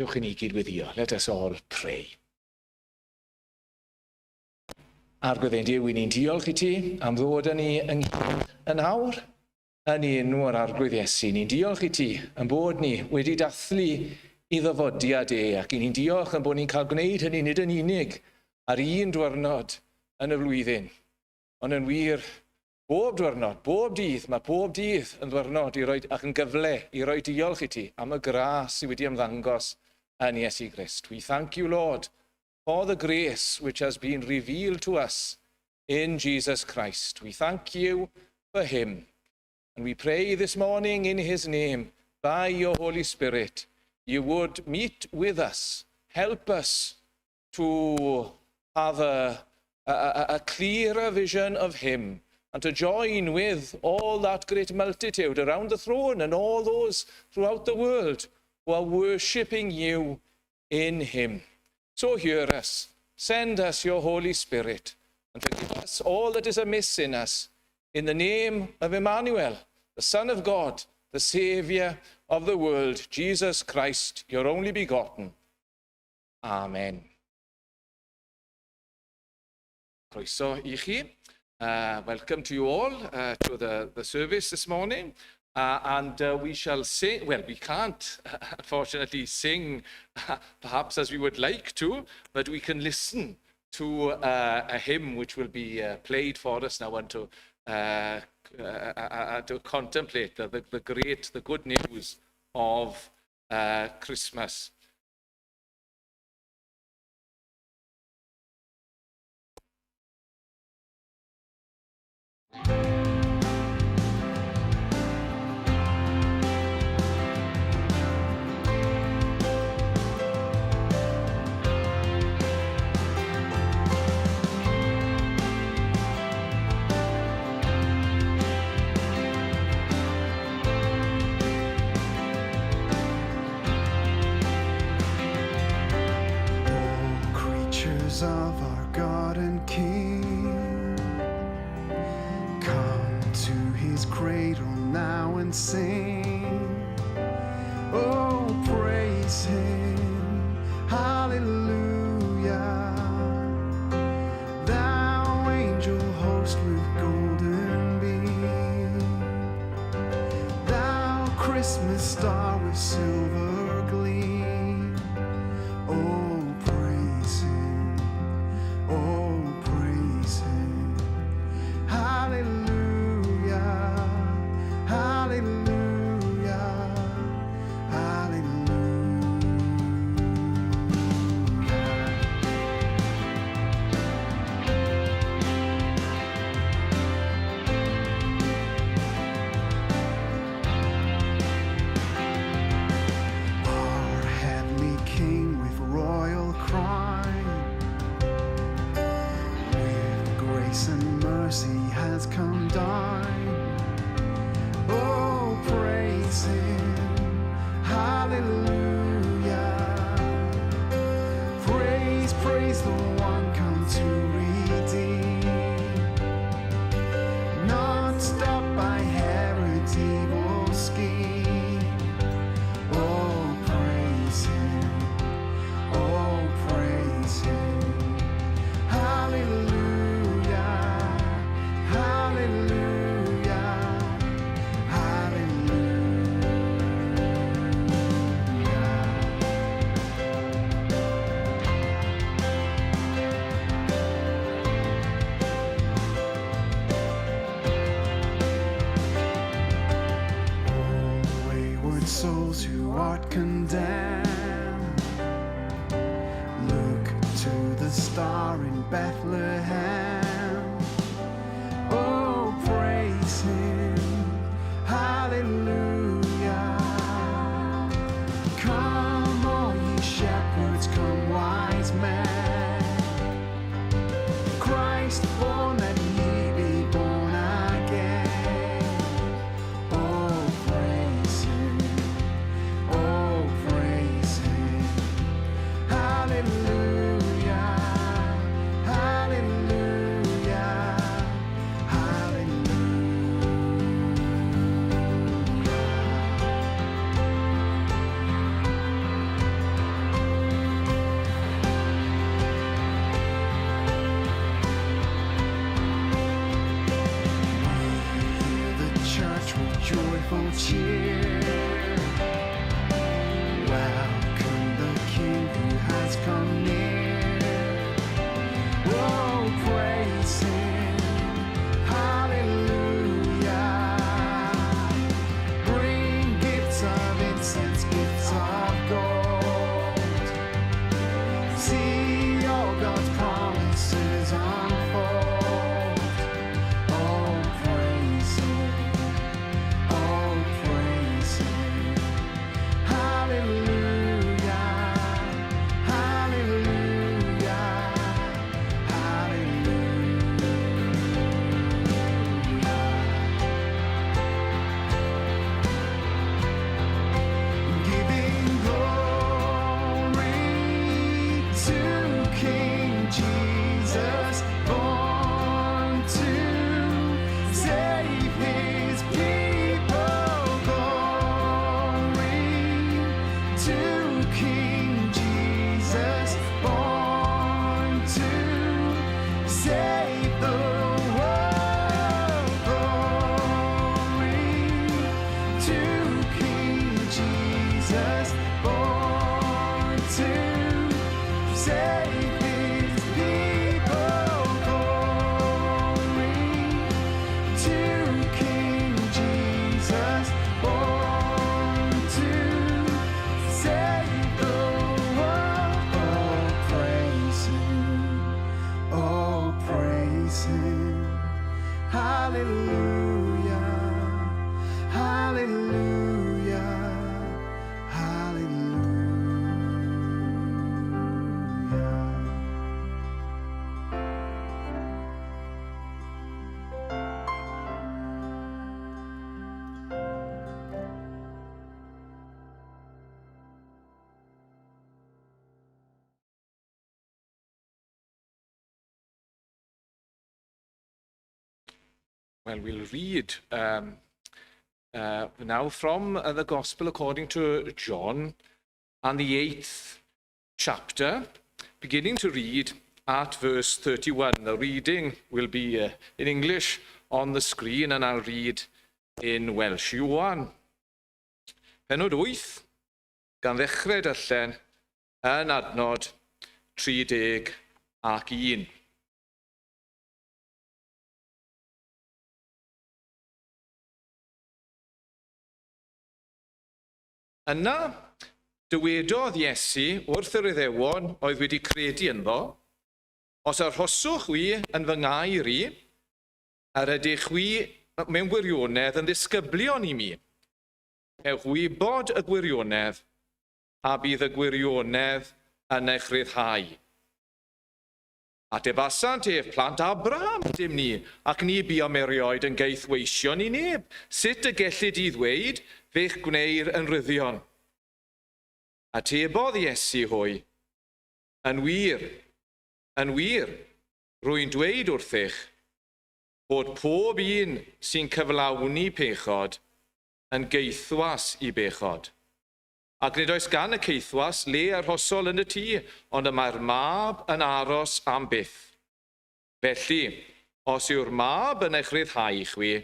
Ewch i ni gydweddio. Let us all pray. Arglwydd Duw, i ni'n diolch i ti am ddod â ni yn awr yn enw yr arglwydd Iesu. Ni'n diolch i ti am bod ni wedi dathlu i ddyfodiad ac i ni'n diolch am bod ni'n cael gwneud hynny nid yn unig ar un diwrnod yn y flwyddyn, ond yn wir bob diwrnod, bob dydd, mae bob dydd yn ddiwrnod ac yn gyfle i roi diolch i ti am y gras sydd wedi ymddangos yn Iesu Grist. We thank you, Lord, for the grace which has been revealed to us in Jesus Christ. We thank you for him. And we pray this morning in his name, by your Holy Spirit, you would meet with us, help us to have a clearer vision of him, and to join with all that great multitude around the throne and all those throughout the world who are worshipping you in him. So hear us, send us your Holy Spirit, and forgive us all that is amiss in us, in the name of Emmanuel, the Son of God, the Saviour of the world, Jesus Christ, your only begotten. Amen. Croeso i chi. Welcome to you all to the service this morning. We shall sing, well, we can't, unfortunately, sing perhaps as we would like to, but we can listen to a hymn which will be played for us now, and to contemplate the good news of Christmas. Of our God and King, come to his cradle now and sing. Oh, praise him, hallelujah. Thou angel host with golden beam, thou Christmas star with silver gleam. Oh, souls who art condemned, look to the star in Bethlehem. Oh, praise him, hallelujah. Come, all ye shepherds, come, wise men. Christ born that ye be born again. Hallelujah, hallelujah. joyful cheer. Welcome the King who has come near. Oh, praise Him, hallelujah. Bring gifts of incense, gifts of gold. See all God's promises unfold. Oh, praise Him, oh, praise Him. Hallelujah, hallelujah, hallelujah. Giving glory to King Jesus, born to save His people. Glory to King Jesus, born to save the world. Glory to King Jesus, born to save His people. Glory to King Jesus, born to save the world. Oh, praise Him, oh, praise Him. Hallelujah, hallelujah, hallelujah. Well, we'll read now from the Gospel according to John and the 8th chapter, beginning to read at verse 31. The reading will be in English on the screen, and I'll read in Welsh. Iwan, Pennod 8, gan ddechrau darllen yn adnod 31. Yna, dywedodd Iesu wrth yr Iddewon oedd wedi credu ynddo, os arhoswch wi yn fy ngair i, ar ydych wi mewn gwirionedd yn ddisgyblion i mi. Ewch wybod y gwirionedd, a bydd y gwirionedd yn eich ryddhau. Atebasant ef plant Abraham dim ni, ac ni bu am erioed yn geithweision i neb. Sut y gellid i ddweud, fe'ch gwneir yn ryddion? Atebodd Iesu hwy, yn wir, rwy'n dweud wrthych, bod pob un sy'n cyflawni pechod yn geithwas i bechod. Ac nid oes gan y ceithwas le arhosol yn y tŷ, ond y mae'r mab yn aros am byth. Felly, os yw'r mab yn eich ryddhau chwi,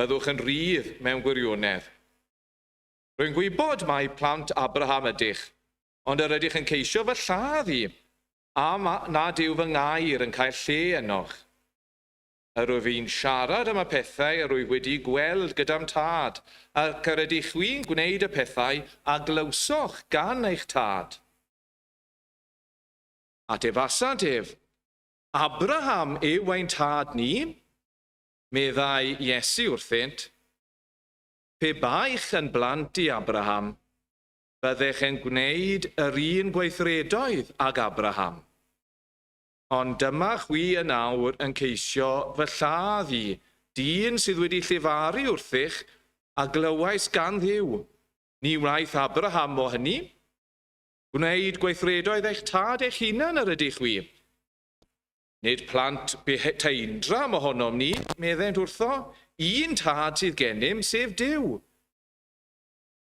byddwch yn rydd mewn gwirionedd. Rwy'n gwybod mai plant Abraham ydych, ond yr ydych yn ceisio fy lladd i, a nad yw fy ngair yn cael lle ynoch. Yr wyf fi'n siarad am y pethau yr wyf wedi gweld gyda'n tad, ac yr ydych wi'n gwneud y pethau a glywsoch gan eich tad. Atebasant ef, Abraham yw ein tad ni, meddai Iesu wrthynt. Pe baich yn blant i Abraham, byddech yn gwneud yr un gweithredoedd ag Abraham. Ond dyma chwi yn awr yn ceisio fy lladd i, dyn sydd wedi llifaru wrthych a glywais gan Dduw. Ni wnaeth Abraham o hynny. Gwneud gweithredoedd eich tad eich hunan yr ydych wi. Nid plant teindram ohonom ni, meddent wrtho, un tad sydd gennym sef Duw.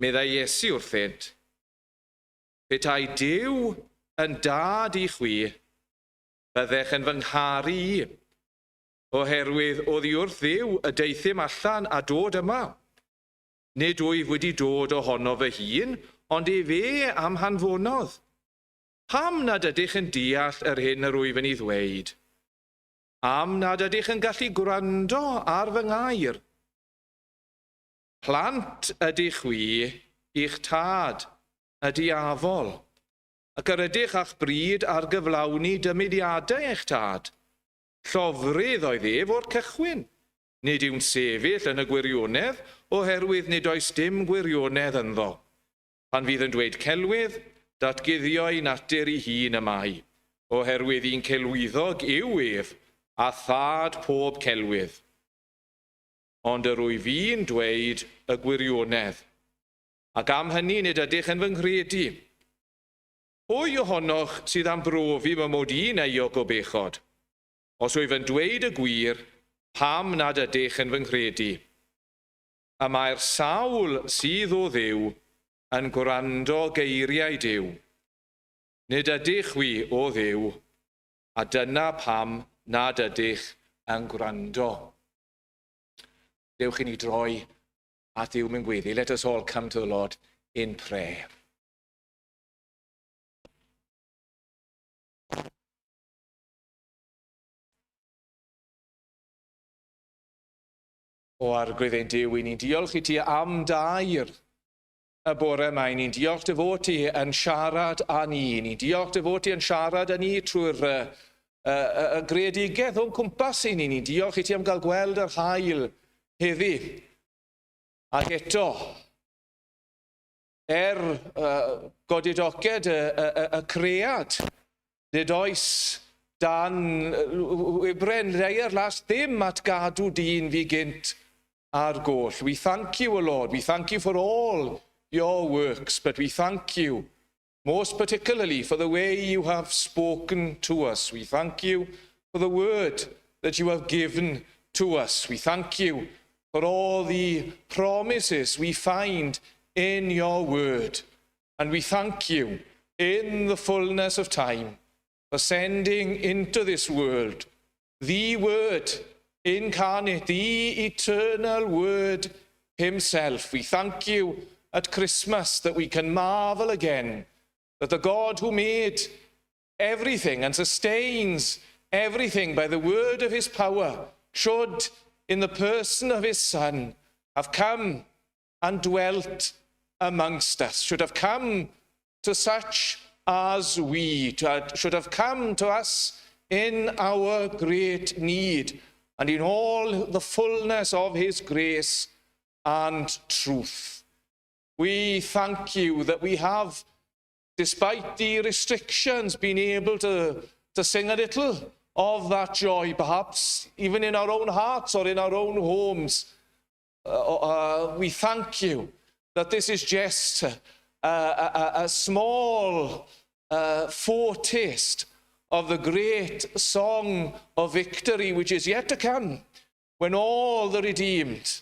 Meddai Iesu wrthynt, petai Duw yn dad i chwi, byddech yn fy ngharu i, oherwydd oddi wrth Dduw y deithim allan a dod yma. Nid wyf wedi dod ohono fy hun, ond fe am hanfonodd. Pam nad ydych yn deall yr hyn yr wyf yn ei ddweud? Am nad ydych yn gallu gwrando ar fy ngair? Plant ydych wi, i'ch tad ydy afol, ac yr ydych a'ch bryd ar gyflawni dymudiadau eich tad. Llofrydd oedd o'r cychwyn, nid yw'n sefyll yn y gwirionedd, oherwydd nid oes dim gwirionedd ynddo. Pan fydd yn dweud celwydd, datguddio ei natur ei hun y mai, oherwydd un celwyddog yw ef, a thad pob celwydd. Ond yr wyf fi'n dweud y gwirionedd, ac am hynny nid ydych yn fy nghredu. Pwy ohonoch sydd am brofi fy mod i'n euog o bechod? Os wyf yn dweud y gwir, pam nad ydych yn fy nghredu? A mae'r sawl sydd o Dduw yn gwrando geiriau Duw. Nid ydych wi o Dduw, a dyna pam nad ydych yn gwrando. Dewch i ni droi at Dduw mewn gweddi. Let us all come to the Lord in prayer. O arglwydd ein Duw, ni'n diolch i ti am dair y bore yma. Ni'n diolch dy fod ti yn siarad â ni. Ni'n diolch dy fod ti yn siarad â ni trwy'r y greadigaeth o'n cwmpas i ni. Ni'n diolch i ti am gael gweld yr haul heddi. Ac eto, godidoced y cread, nid oes dan wybren rei'r las ddim at gadw dyn fi gynt ar goll. We thank you, O Lord. We thank you for all your works, but we thank you most particularly for the way you have spoken to us. We thank you for the word that you have given to us. We thank you for all the promises we find in your word. And we thank you in the fullness of time for sending into this world the word incarnate, the eternal word himself. We thank you at Christmas that we can marvel again that the God who made everything and sustains everything by the word of his power should, in the person of his Son, have come and dwelt amongst us, should have come to such as we, should have come to us in our great need and in all the fullness of his grace and truth. We thank you that we have, despite the restrictions, been able to sing a little of that joy, perhaps even in our own hearts or in our own homes. We thank you that this is just a small foretaste of the great song of victory which is yet to come, when all the redeemed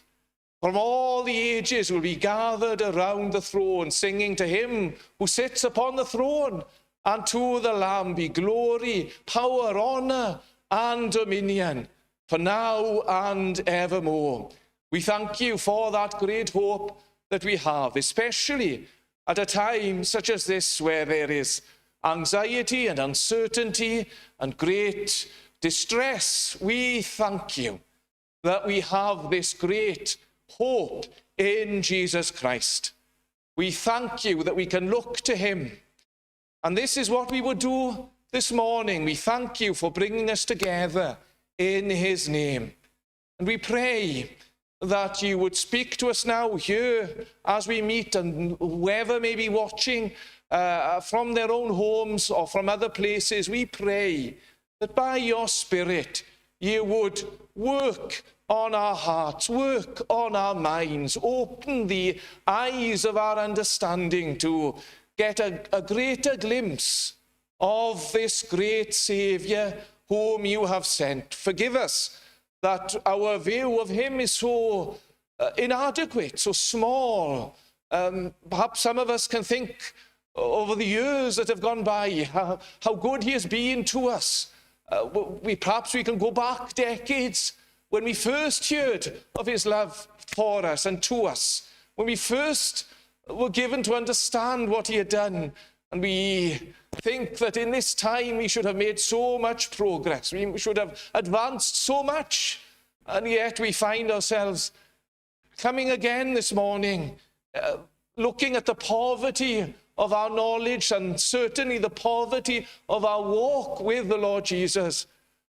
from all the ages will be gathered around the throne, singing to him who sits upon the throne, and to the Lamb be glory, power, honor, and dominion, for now and evermore. We thank you for that great hope that we have, especially at a time such as this, where there is anxiety and uncertainty and great distress. We thank you that we have this great hope in Jesus Christ. We thank you that we can look to him. And this is what we would do this morning. We thank you for bringing us together in his name. And we pray that you would speak to us now here as we meet, and whoever may be watching from their own homes or from other places, we pray that by your Spirit you would work on our hearts, work on our minds, open the eyes of our understanding to get a greater glimpse of this great Saviour whom you have sent. Forgive us that our view of him is so inadequate, so small. Perhaps some of us can think over the years that have gone by, how good he has been to us. Perhaps we can go back decades when we first heard of his love for us and to us, when we first were given to understand what he had done. And we think that in this time we should have made so much progress. We should have advanced so much. And yet we find ourselves coming again this morning, looking at the poverty of our knowledge and certainly the poverty of our walk with the Lord Jesus,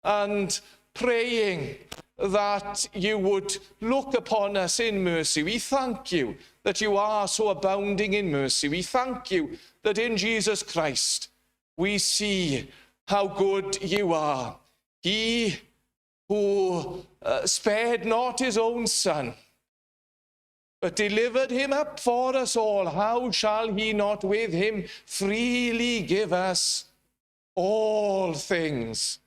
and praying that you would look upon us in mercy. We thank you that you are so abounding in mercy. We thank you that in Jesus Christ we see how good you are. He who spared not his own son, but delivered him up for us all, how shall he not with him freely give us all things?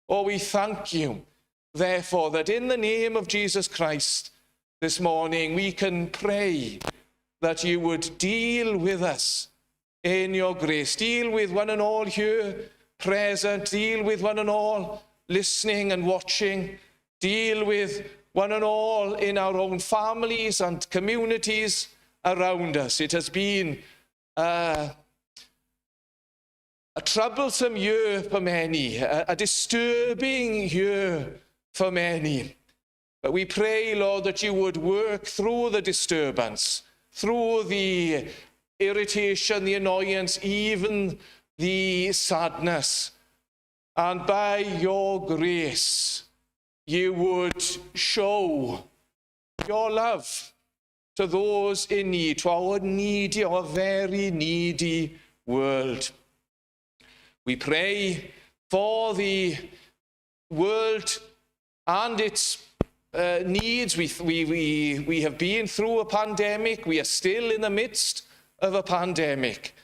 Oh, we thank you, therefore, that in the name of Jesus Christ this morning we can pray that you would deal with us in your grace. Deal with one and all here present. Deal with one and all listening and watching. Deal with one and all in our own families and communities around us. It has been a troublesome year for many, a disturbing year for many. But we pray, Lord, that you would work through the disturbance, through the irritation, the annoyance, even the sadness. And by your grace, you would show your love to those in need, to our needy, our very needy world. We pray for the world and its needs. We have been through a pandemic. We are still in the midst of a pandemic.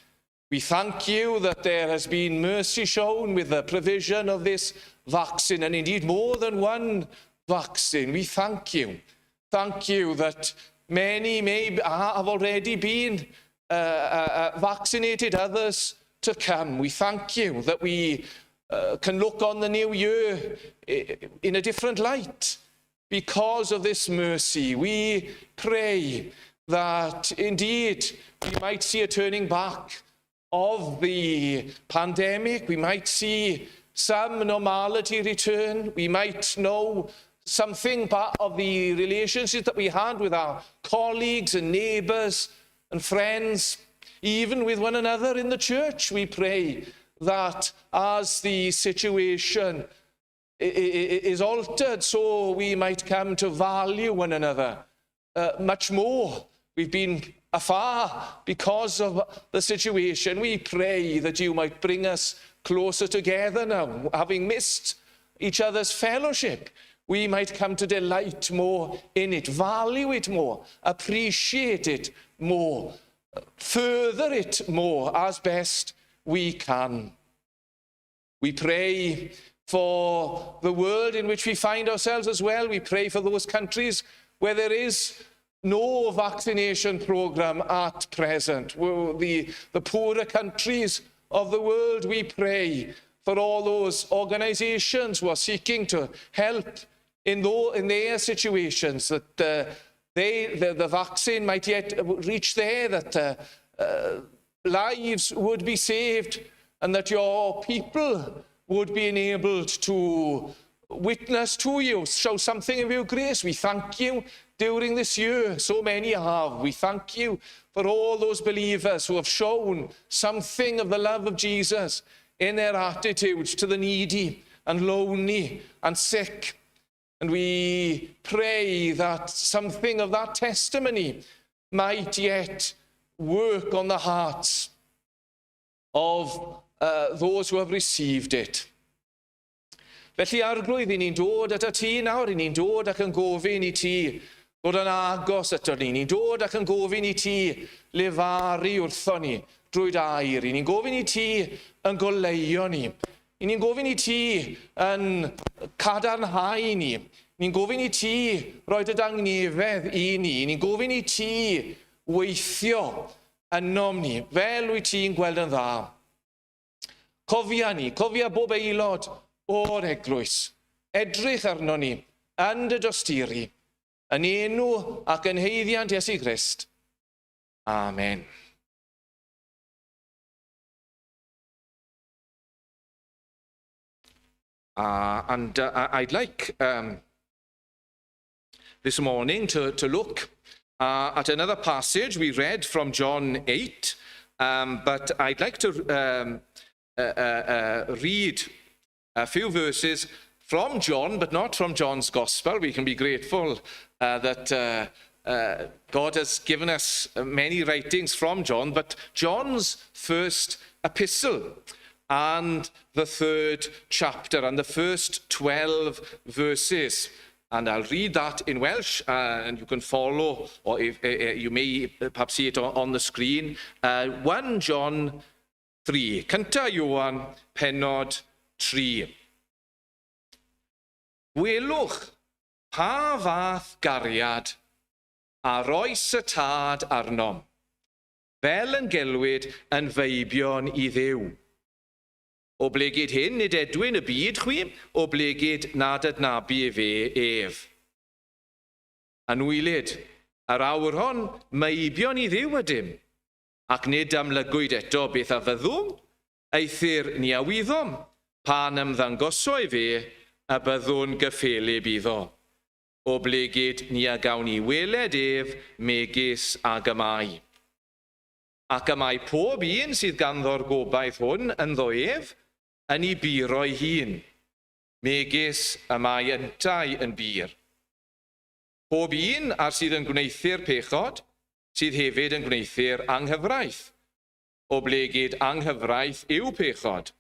We thank you that there has been mercy shown with the provision of this vaccine, and indeed more than one vaccine. We thank you. Thank you that many may have already been vaccinated, others to come. We thank you that we can look on the new year in a different light because of this mercy. We pray that indeed we might see a turning back of the pandemic. We might see some normality return. We might know something of the relationship that we had with our colleagues and neighbors and friends, even with one another in the church. We pray that as the situation is altered, so we might come to value one another much more. We've been afar because of the situation. We pray that you might bring us closer together now, having missed each other's fellowship. We might come to delight more in it, value it more, appreciate it more, further it more as best we can. We pray for the world in which we find ourselves as well. We pray for those countries where there is no vaccination program at present. The poorer countries of the world, we pray for all those organizations who are seeking to help in their situations, that the vaccine might yet reach there, that lives would be saved, and that your people would be enabled to witness to you, show something of your grace. We thank you during this year. So many have. We thank you for all those believers who have shown something of the love of Jesus in their attitudes to the needy and lonely and sick. And we pray that something of that testimony might yet work on the hearts of those who have received it. Felly arglwydd, i ni'n dod at y ti nawr, i ni'n dod ac yn gofyn i ti ddod yn agos ato ni. Ni'n dod ac yn gofyn i ti lefaru wrtho ni drwy dair. I ni'n gofyn i ti yn goleio ni. I ni'n gofyn i ti yn cadarnhau ni. Ni'n gofyn i ti roed y dangnefedd i ni. I ni'n gofyn i ti weithio ynom ni, fel wyt ti'n gweld yn dda. Cofia bob aelod o'r eglwys, edrych arno ni yn dy dosturi, yn enw ac yn heiddiant Iesu Grist. Amen. I'd like this morning to look at another passage we read from John 8, but I'd like to read a few verses from John, but not from John's Gospel. We can be grateful that God has given us many writings from John, but John's first epistle and the 3rd chapter and the first 12 verses. And I'll read that in Welsh, and you can follow, or if, you may perhaps see it on the screen. 1 John 3. Cynta Ioan, pennod 3. Gwelwch pa fath gariad a roes y tad arnom, fel yn gelwid yn feibion I Dduw. O blegyd hyn nid edwyn y byd chwi, o blegyd nad adnabu fe ef. Anwylid, yr awr hon meibion I Dduw ydym, ac nid amlygwyd eto beth a fyddwm, eithir ni awyddom, pan ymddangosoi fe, a byddwn gyffelib iddo. O blegyd ni a gawn I weled ef, megis ag ymai. Ac ymai pob un sydd ganddo'r gobaith hwn yn ddoef, yn I buro'i hun, megis ymai yntau yn bur. Pob un ar sydd yn gwneithu'r pechod, sydd hefyd yn gwneithu'r anghyfraith. O blegyd anghyfraith yw pechod.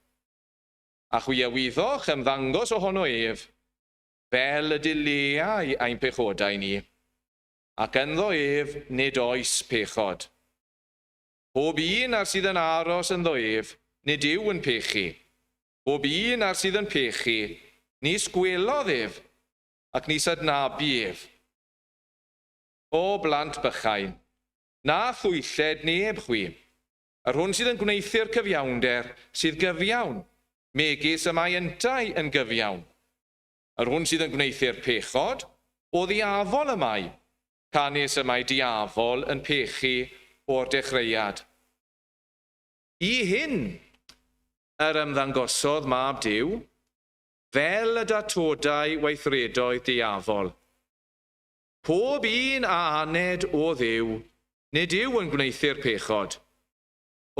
A chwi awyddoch ymddangos ohono ef, fel y dileau ein pechodau ni, ac ynddo ef nid oes pechod. Pob un ar sydd yn aros ynddo ef, nid yw yn pechu. Pob un ar sydd yn pechu, ni sgwelodd ef, ac ni sadnabu ef. O blant bychain, na thwylled neb chwi, yr hwn sydd yn gwneithu'r cyfiawnder sydd gyfiawn, megis y mae yntau yn gyfiawn. Yr hwn sydd yn gwneithu'r pechod, o ddiafol y mae, canis y mae diafol yn pechu o'r dechreuad. I hyn yr ymddangosodd mab Duw, fel y datodau weithredoedd diafol. Pob un a aned o Dduw, nid yw yn gwneithu'r pechod.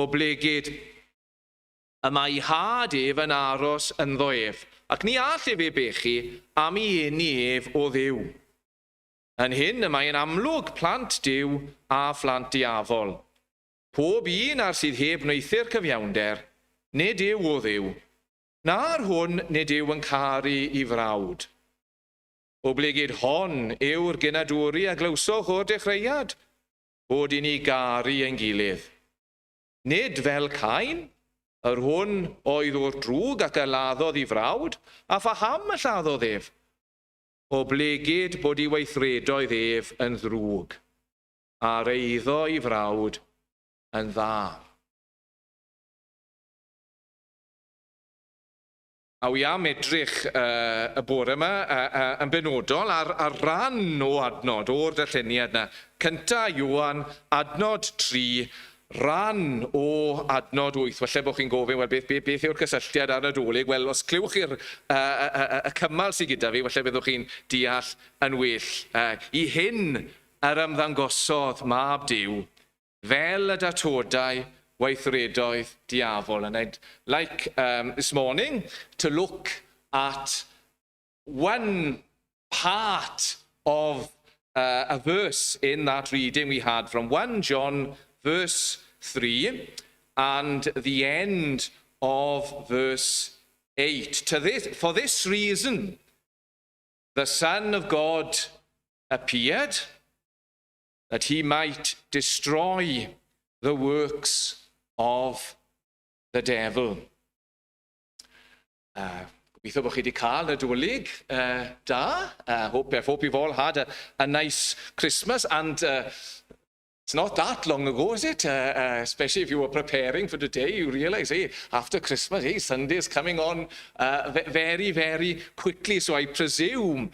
O blegyd, y mae had ef yn aros ynddo ef, ac ni all ef e bechu am I eni ef o Dduw. Yn hyn y mae'n amlwg plant Duw a phlant diafol. Pob un ar sydd heb wneithu'r cyfiawnder, nid yw o Dduw, na'r hwn nid yw yn caru I frawd. O blegyd hon yw'r genadwri a glywsoch o'r dechreuad, bod I ni garu ein gilydd. Nid fel Cain, yr hwn oedd o'r drwg ac y laddodd I frawd, a phaham y lladdodd ef. O blegyd bod I weithredoedd ef yn ddrwg, a'r eiddo I frawd yn dda. A wi am edrych y bore yma yn benodol ar ran o adnod o'r darlleniad yna. Cynta Ioan, adnod 3, ran o adnod 8. Falle bod chi'n gofyn, wel, beth yw'r cysylltiad ar Nadolig? Wel, os clywch chi'r cymal sydd gyda fi, falle byddwch chi'n deall yn well. I hyn yr ymddangosodd mab Duw, fel y datodau weithredoedd diafol. And I'd like this morning to look at one part of a verse in that reading we had from 1 John verse 3 and the end of verse 8. For this reason, the Son of God appeared, that he might destroy the works of the devil. Gobeithio bod chi wedi cael Nadolig da. Hope you've all had a nice Christmas, and it's not that long ago, is it? Especially if you were preparing for today, you realize, hey, after Christmas, hey, Sunday's coming on very, very quickly. So I presume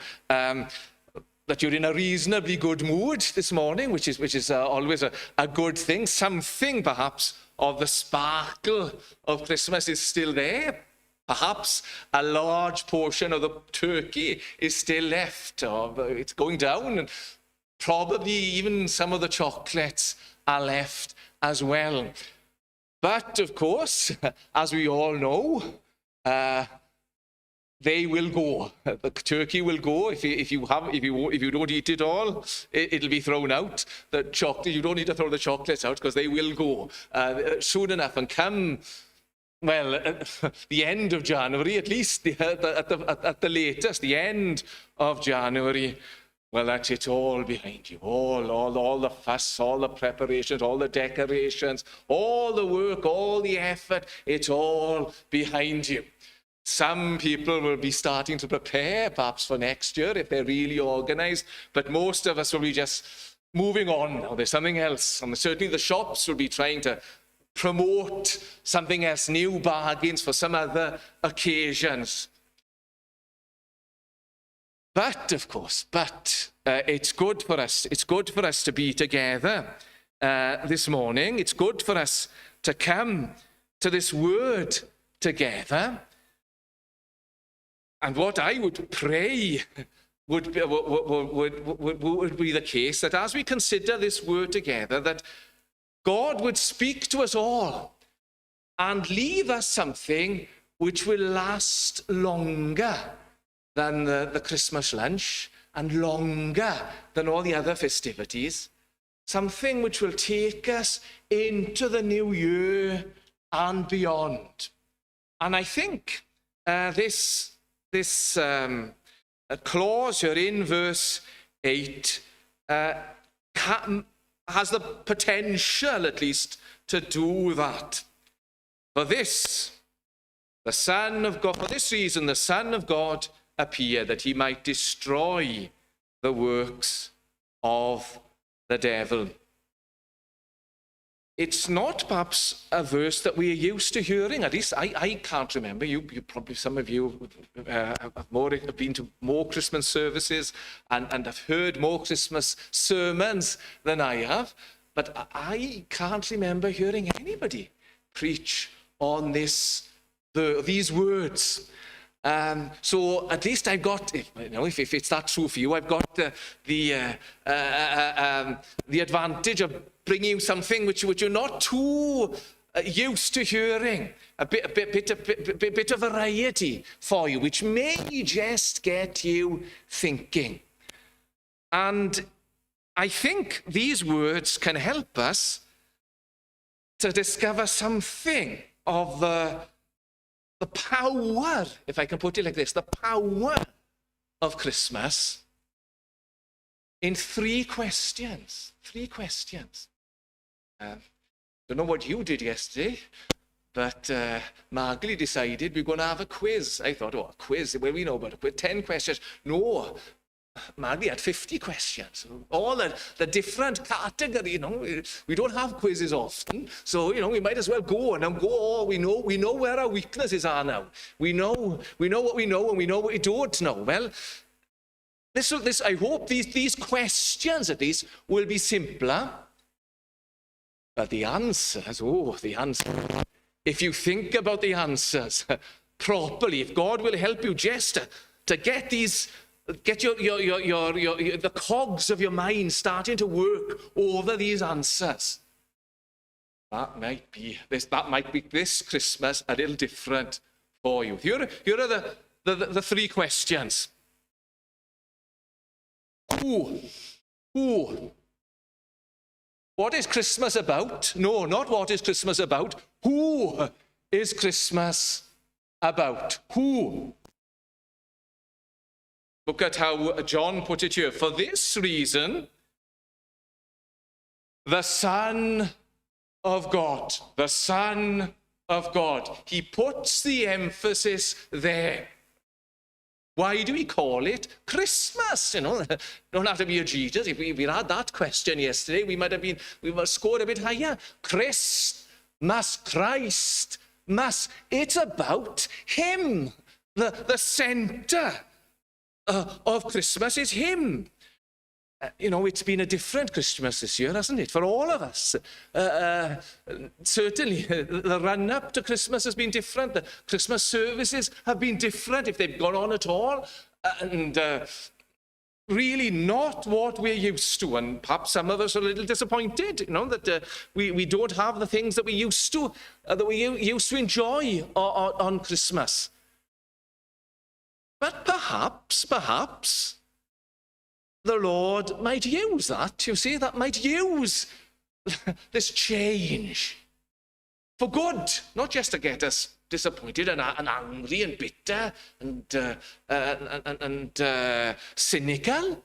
that you're in a reasonably good mood this morning, which is always a good thing. Something, perhaps, of the sparkle of Christmas is still there. Perhaps a large portion of the turkey is still left, or it's going down, and probably even some of the chocolates are left as well. But, of course, as we all know, they will go. The turkey will go. If you don't eat it all, it'll be thrown out. The chocolate, you don't need to throw the chocolates out because they will go soon enough. And come, well, the end of January, at least at the latest, the end of January. Well, that's it all behind you. All the fuss, all the preparations, all the decorations, all the work, all the effort. It's all behind you. Some people will be starting to prepare, perhaps for next year, if they're really organized. But most of us will be just moving on. Now, there's something else. And certainly the shops will be trying to promote something else, new bargains for some other occasions. But, of course, it's good for us. It's good for us to be together this morning. It's good for us to come to this word together. And what I would pray would be the case, that as we consider this word together, that God would speak to us all and leave us something which will last longer than the Christmas lunch and longer than all the other festivities. Something which will take us into the new year and beyond. And I think this clause here in verse 8 has the potential, at least, to do that. For this reason, the Son of God appeared, that he might destroy the works of the devil. It's not perhaps a verse that we are used to hearing. At least I can't remember. You probably, some of you have been to more Christmas services and have heard more Christmas sermons than I have. But I can't remember hearing anybody preach on these words. So at least I've got, if it's that true for you, I've got the advantage of bringing you something which you're not too used to hearing, a bit of variety for you, which may just get you thinking. And I think these words can help us to discover something of the power, if I can put it like this, the power of Christmas in three questions. Don't know what you did yesterday, but Margaret decided we're going to have a quiz. I thought, a quiz, well, we know about it, 10 questions. No, Margaret had 50 questions. All the different category, we don't have quizzes often, so, we might as well go and go all we know where our weaknesses are now. We know what we know, and we know what we don't know. Well, this I hope these questions, at least, will be simpler. But the answers, if you think about the answers properly, if God will help you just to get the cogs of your mind starting to work over these answers, that might be this Christmas a little different for you. Here are the three questions. Who? What is Christmas about? No, not what is Christmas about. Who is Christmas about? Who? Look at how John put it here. For this reason, the Son of God. The Son of God. He puts the emphasis there. Why do we call it Christmas? Don't have to be a Jesus. If we had that question yesterday, we might have scored a bit higher. Christ. It's about him. The center of Christmas is him. It's been a different Christmas this year, hasn't it, for all of us? Certainly, the run-up to Christmas has been different. The Christmas services have been different, if they've gone on at all, and really not what we're used to. And perhaps some of us are a little disappointed, that we don't have the things that we used to enjoy on Christmas. But perhaps the Lord might use that, that might use this change for good, not just to get us disappointed and angry and bitter and cynical.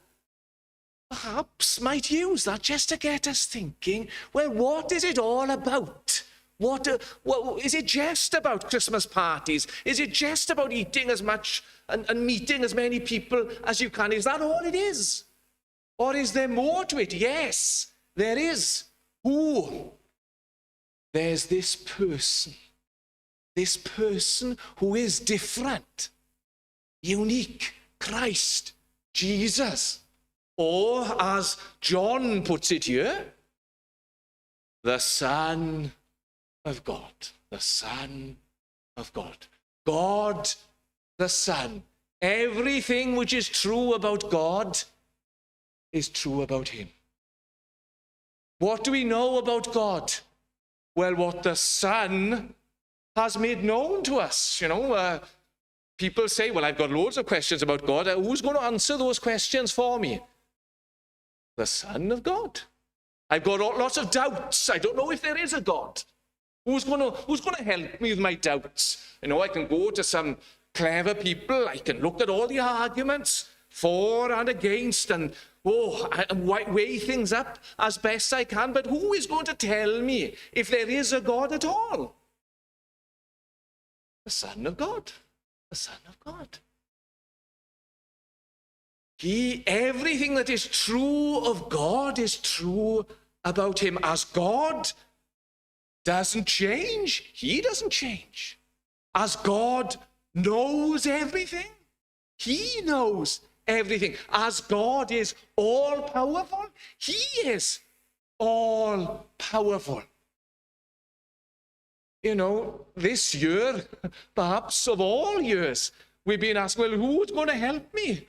Perhaps might use that just to get us thinking, well, what is it all about? What is it just about Christmas parties? Is it just about eating as much and meeting as many people as you can? Is that all it is? Or is there more to it? Yes, there is. Who? There's this person who is different, unique, Christ, Jesus. Or, as John puts it here, the Son of God. The Son of God. God, the Son. Everything which is true about God is true about him. What do we know about God? Well, what the Son has made known to us. People say, well, I've got loads of questions about God. Who's going to answer those questions for me? The Son of God. I've got lots of doubts. I don't know if there is a God. Who's going to help me with my doubts? I can go to some clever people. I can look at all the arguments for and against and weigh things up as best I can. But who is going to tell me if there is a God at all? The Son of God. The Son of God. Everything that is true of God is true about him. As God doesn't change, he doesn't change. As God knows everything, he knows everything. As God is all-powerful, he is all-powerful. This year, perhaps of all years, we've been asked, well, who's going to help me?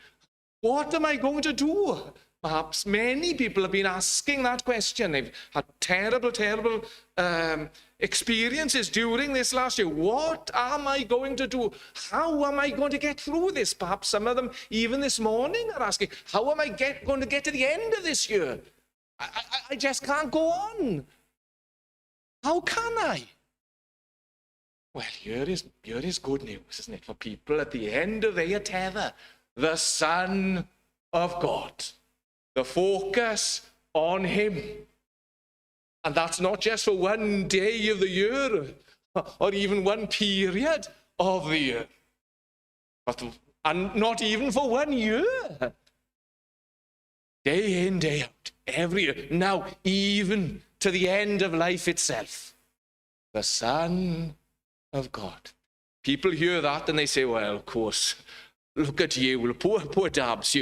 What am I going to do? Perhaps many people have been asking that question. They've had terrible experiences during this last year. What am I going to do? How am I going to get through this? Perhaps some of them, even this morning, are asking, how am I going to get to the end of this year? I just can't go on. How can I? Well, here is good news, isn't it, for people at the end of their tether. The Son of God. The focus on him. And that's not just for one day of the year or even one period of the year. And not even for 1 year. Day in, day out. Every year. Now, even to the end of life itself. The Son of God. People hear that and they say, well, of course, look at you, poor Dabs.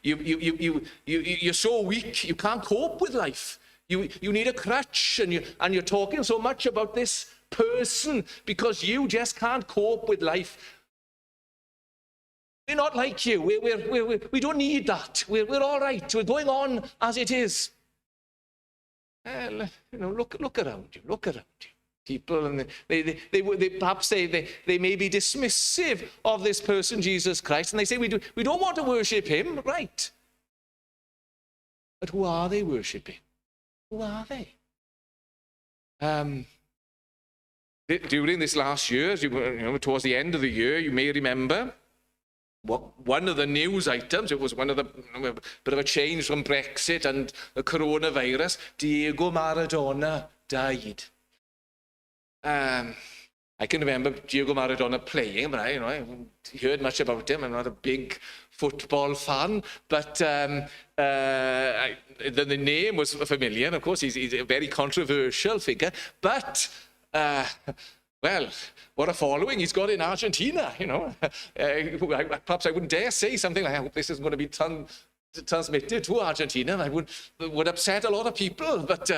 You're so weak, you can't cope with life. You need a crutch, and you're talking so much about this person because you just can't cope with life. We're not like you. We don't need that. We're all right. We're going on as it is. Look around you. Look around you. People, and they perhaps they may be dismissive of this person, Jesus Christ, and they say we don't want to worship him, right? But who are they worshiping? Who are they? During this last year, towards the end of the year, you may remember one of the news items. It was one of the bit of a change from Brexit and the coronavirus. Diego Maradona died. I can remember Diego Maradona playing, but I haven't heard much about him. I'm not a big football fan, but the name was familiar. And of course, he's a very controversial figure. But, well, what a following he's got in Argentina, Perhaps I wouldn't dare say something like, I hope this isn't going to be transmitted to Argentina. That would upset a lot of people, but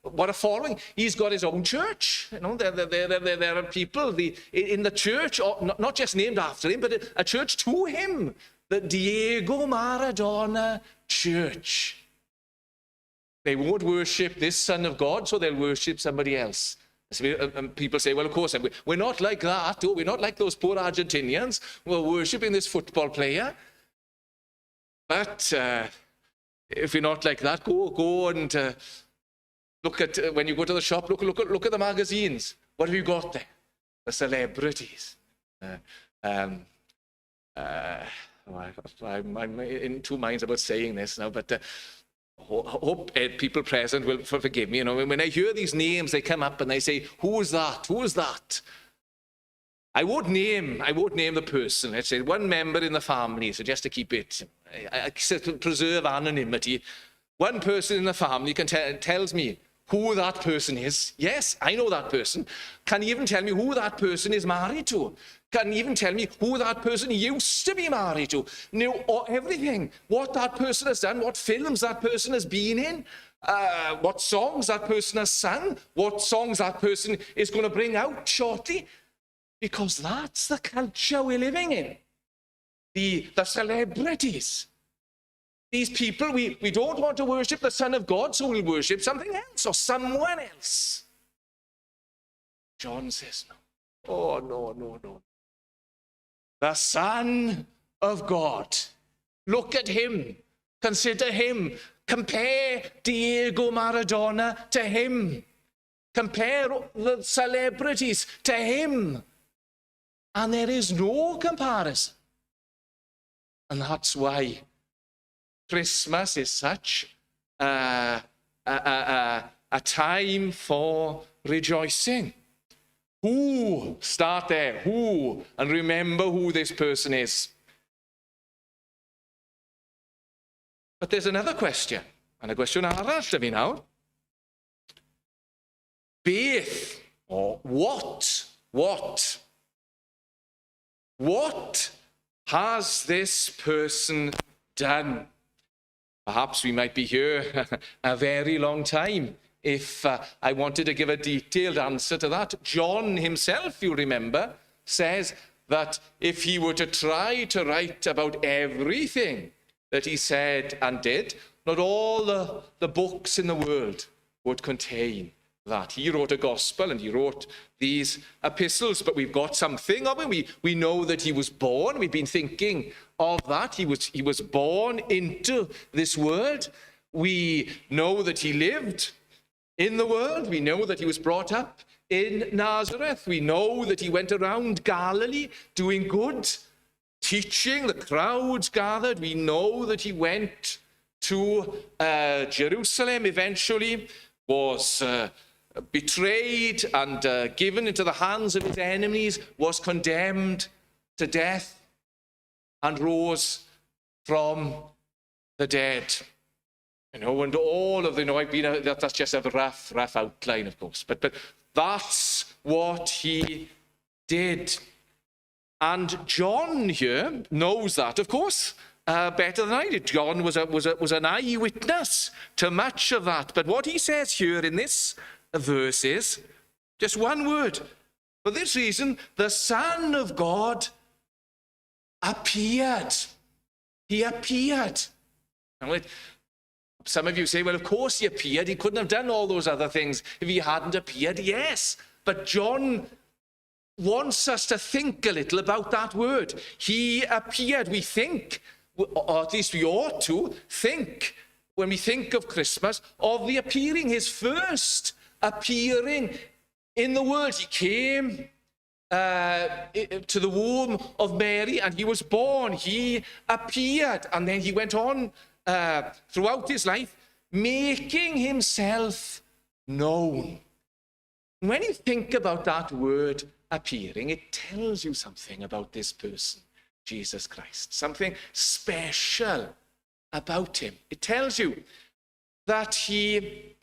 what a following. He's got his own church. You know, there are people in the church, not just named after him, but a church to him, the Diego Maradona Church. They won't worship this Son of God, so they'll worship somebody else. And people say, well, of course, we're not like that. We're not like those poor Argentinians who are worshipping this football player. But if you're not like that, go and look at, when you go to the shop, look at the magazines. What have you got there? The celebrities. I'm in two minds about saying this now, but hope people present will forgive me. You know, when I hear these names, they come up and they say, "Who's that? Who's that?" I won't name the person. Let's say one member in the family, so just to keep it, to preserve anonymity. One person in the family tells me who that person is. Yes, I know that person. Can even tell me who that person is married to. Can even tell me who that person used to be married to. Know everything. What that person has done, what films that person has been in, what songs that person has sung, what songs that person is going to bring out shortly. Because that's the culture we're living in. The celebrities. These people, we don't want to worship the Son of God, so we'll worship something else or someone else. John says, no. Oh, no. The Son of God. Look at him. Consider him. Compare Diego Maradona to him. Compare the celebrities to him. And there is no comparison. And that's why Christmas is such a time for rejoicing. Who? Start there. Who? And remember who this person is. But there's another question. And a question arall da fi nawr. Beth, or what? What has this person done? Perhaps we might be here a very long time if I wanted to give a detailed answer to that. John himself, you remember, says that if he were to try to write about everything that he said and did, not all the books in the world would contain that. He wrote a gospel and he wrote these epistles, but we've got something of it. We know that he was born. We've been thinking of that. He was born into this world. We know that he lived in the world. We know that he was brought up in Nazareth. We know that he went around Galilee doing good, teaching. The crowds gathered. We know that he went to Jerusalem eventually, was betrayed and given into the hands of his enemies, was condemned to death and rose from the dead. You know, and all of the, that's just a rough outline, of course. But that's what he did. And John here knows that, of course, better than I did. John was an eyewitness to much of that. But what he says here in this verse is just one word. For this reason, the Son of God appeared. He appeared. Now, some of you say, well, of course he appeared. He couldn't have done all those other things if he hadn't appeared. Yes, but John wants us to think a little about that word. He appeared. We think, or at least we ought to think, when we think of Christmas, of the appearing, his first appearing in the world. He came to the womb of Mary and he was born. He appeared, and then he went on throughout his life, making himself known. When you think about that word appearing, it tells you something about this person, Jesus Christ, something special about him. It tells you that he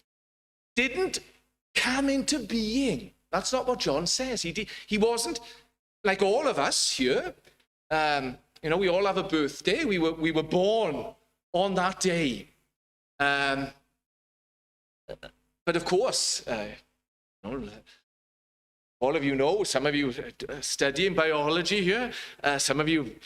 didn't come into being. That's not what John says. He wasn't like all of us here. We all have a birthday. We were born on that day. But of course, all of you know, some of you studying biology here, some of you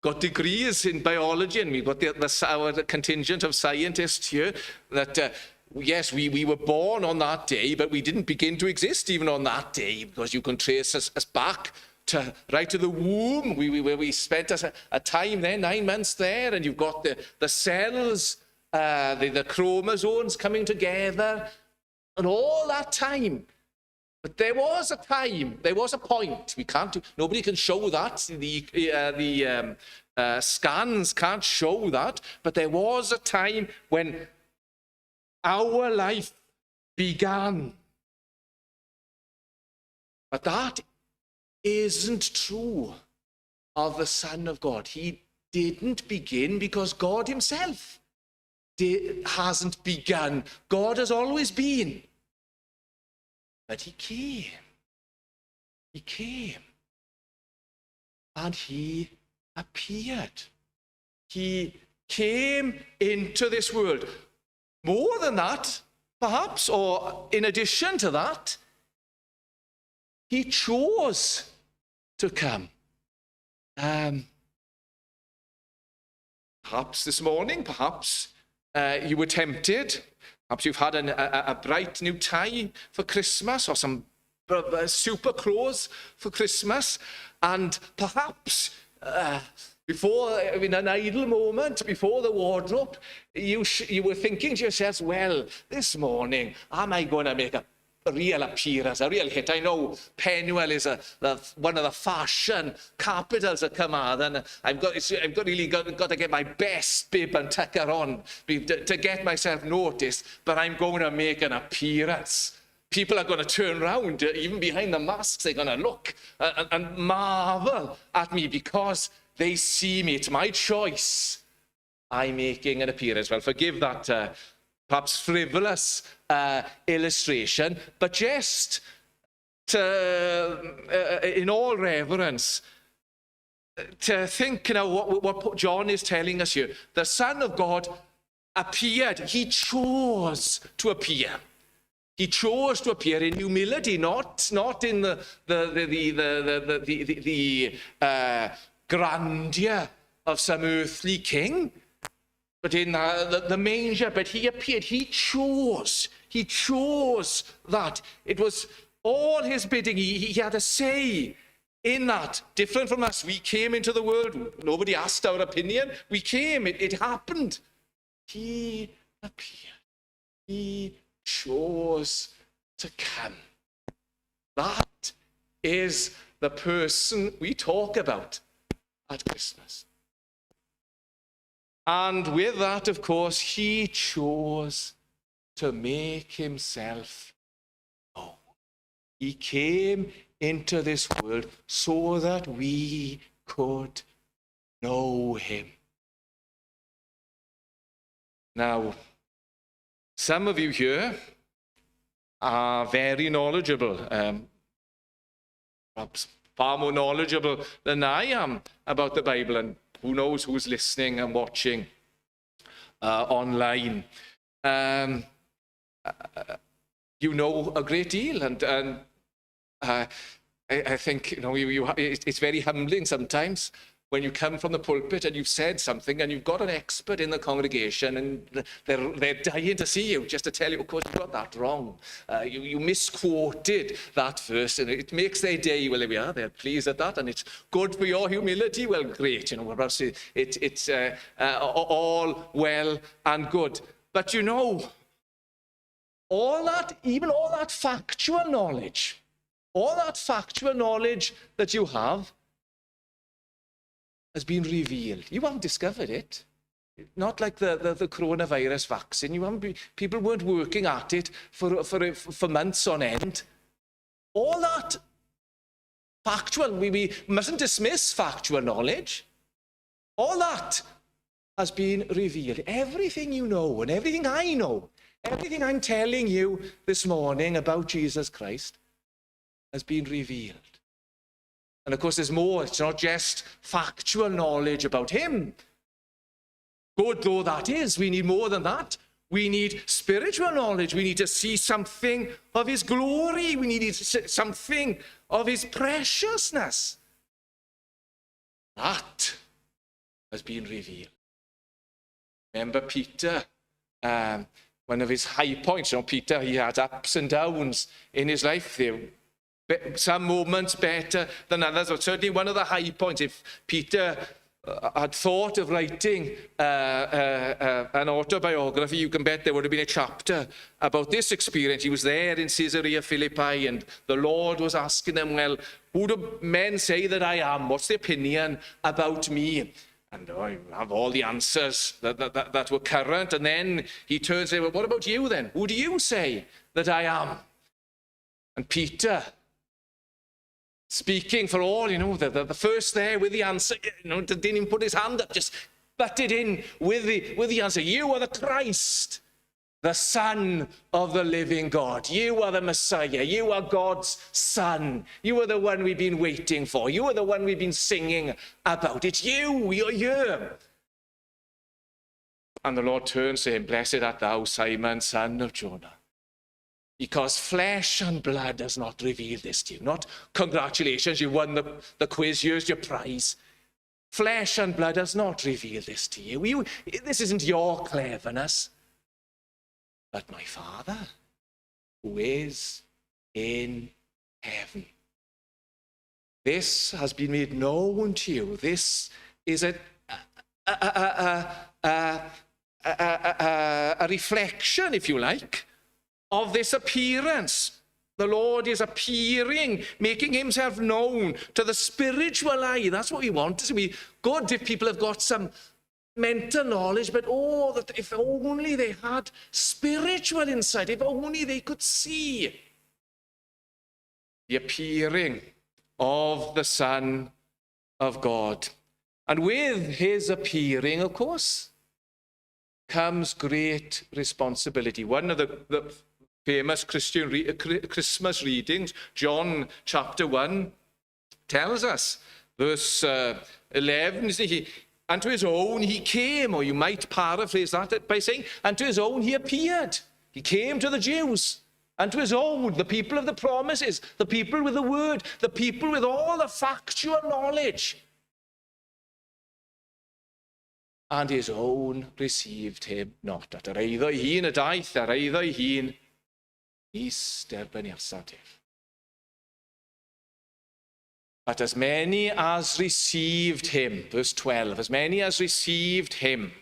got degrees in biology, and we've got our contingent of scientists here, that yes, we were born on that day, but we didn't begin to exist even on that day, because you can trace us back to right to the womb, where we spent a time there, 9 months there, and you've got the cells, the chromosomes coming together, and all that time. But there was a time, there was a point. Nobody can show that. The scans can't show that. But there was a time when our life began. But that isn't true of the Son of God. He didn't begin because God himself hasn't begun. God has always been. But he came. He came. And he appeared. He came into this world. More than that, perhaps, or in addition to that, he chose to come. Perhaps this morning, perhaps you were tempted. Perhaps you've had a bright new tie for Christmas, or some super clothes for Christmas, and perhaps before, in an idle moment, before the wardrobe, you were thinking to yourselves, well, this morning, am I going to make a real appearance, a real hit? I know Penuel is one of the fashion capitals that come out, and I've got to get my best bib and tucker on to get myself noticed, but I'm going to make an appearance. People are going to turn around, even behind the masks, they're going to look and marvel at me because they see me. It's my choice. I'm making an appearance. Well, forgive that perhaps frivolous illustration, but just in all reverence, to think what John is telling us here. The Son of God appeared. He chose to appear. He chose to appear in humility, not in the grandeur of some earthly king, but in the manger. But he appeared. He chose that. It was all his bidding. He had a say in that. Different from us. We came into the world. Nobody asked our opinion. We came. It happened. He appeared. He chose to come. That is the person we talk about at Christmas. And with that, of course, he chose to make himself known. He came into this world so that we could know him. Now, some of you here are very knowledgeable, perhaps far more knowledgeable than I am about the Bible, and who knows who's listening and watching online. You know a great deal, and I think it's very humbling sometimes when you come from the pulpit and you've said something and you've got an expert in the congregation and they're dying to see you, just to tell you, of course, you got that wrong. You misquoted that verse, and it makes their day. Well, there we are. They're pleased at that, and it's good for your humility. Well, great. Perhaps it's all well and good. But all that factual knowledge, that you have has been revealed. You haven't discovered it. Not like the coronavirus vaccine. People weren't working at it for months on end. All that factual, we mustn't dismiss factual knowledge. All that has been revealed. Everything you know and everything I know, everything I'm telling you this morning about Jesus Christ has been revealed. And of course, there's more. It's not just factual knowledge about him. Good though that is, we need more than that. We need spiritual knowledge. We need to see something of his glory. We need something of his preciousness. That has been revealed. Remember Peter, one of his high points. Peter, he had ups and downs in his life. There were some moments better than others, but certainly one of the high points. If Peter had thought of writing an autobiography, you can bet there would have been a chapter about this experience. He was there in Caesarea Philippi, and the Lord was asking him, well, who do men say that I am? What's the opinion about me? And I have all the answers that were current. And then he turns and says, well, what about you then? Who do you say that I am? And Peter, speaking for all, the first there with the answer, didn't even put his hand up, just butted in with the answer. You are the Christ, the Son of the living God. You are the Messiah. You are God's Son. You are the one we've been waiting for. You are the one we've been singing about. It's you. You're here. And the Lord turns to him, blessed art thou, Simon, son of Jonah, because flesh and blood has not revealed this to you. Not congratulations, you won the quiz, here's your prize. Flesh and blood has not revealed this to you. This isn't your cleverness, but my Father who is in heaven. This has been made known to you. This is a reflection, if you like, of this appearance. The Lord is appearing, making himself known to the spiritual eye. That's what we want to see. Good if people have got some mental knowledge, but that if only they had spiritual insight, if only they could see the appearing of the Son of God. And with his appearing, of course, comes great responsibility. One of the famous Christian Christmas readings, John chapter 1, tells us, verse 11, unto his own he came, or you might paraphrase that by saying, unto his own he appeared. He came to the Jews, unto his own, the people of the promises, the people with the word, the people with all the factual knowledge. And his own received him not. At yr eiddo I hun y daeth, yr eiddo I hun is derbyniasad. But as many as received him, verse 12, as many as received him,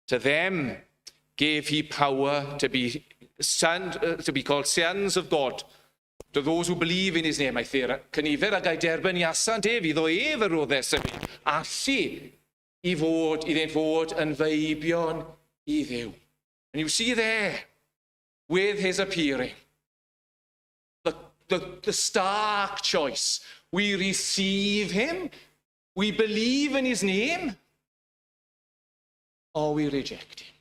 to them gave he power to be called sons of God, to those who believe in his name. I fear, cynifer ag ei derbyniasad ef, iddo ef yr oedd sefyll, allu iddynt fod yn feibion I Dduw. And you see there, with his appearing, the stark choice. We receive him, we believe in his name, or we reject him.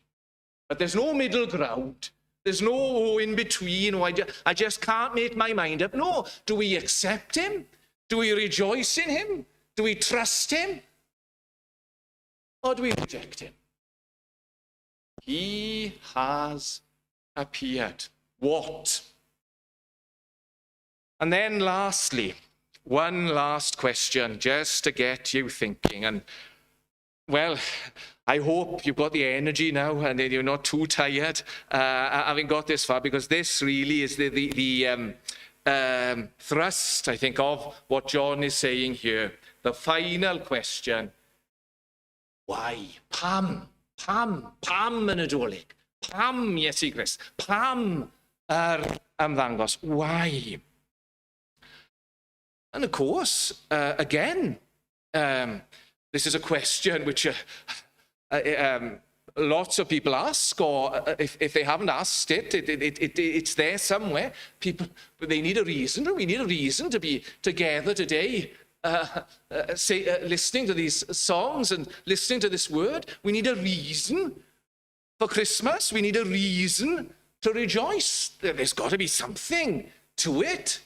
But there's no middle ground. There's no in between. I just can't make my mind up. No, do we accept him? Do we rejoice in him? Do we trust him? Or do we reject him? He has appeared. What? And then lastly, one last question, just to get you thinking. And, well, I hope you've got the energy now and you're not too tired having got this far, because this really is the thrust, I think, of what John is saying here. The final question. Why? Pam yn y Dolig. Pam, Iesu Grist. Pam ymddangos. Why? And of course, again, this is a question which lots of people ask, or if they haven't asked it, it's there somewhere. People, they need a reason. We need a reason to be together today, listening to these songs and listening to this word. We need a reason for Christmas. We need a reason to rejoice. There's got to be something to it.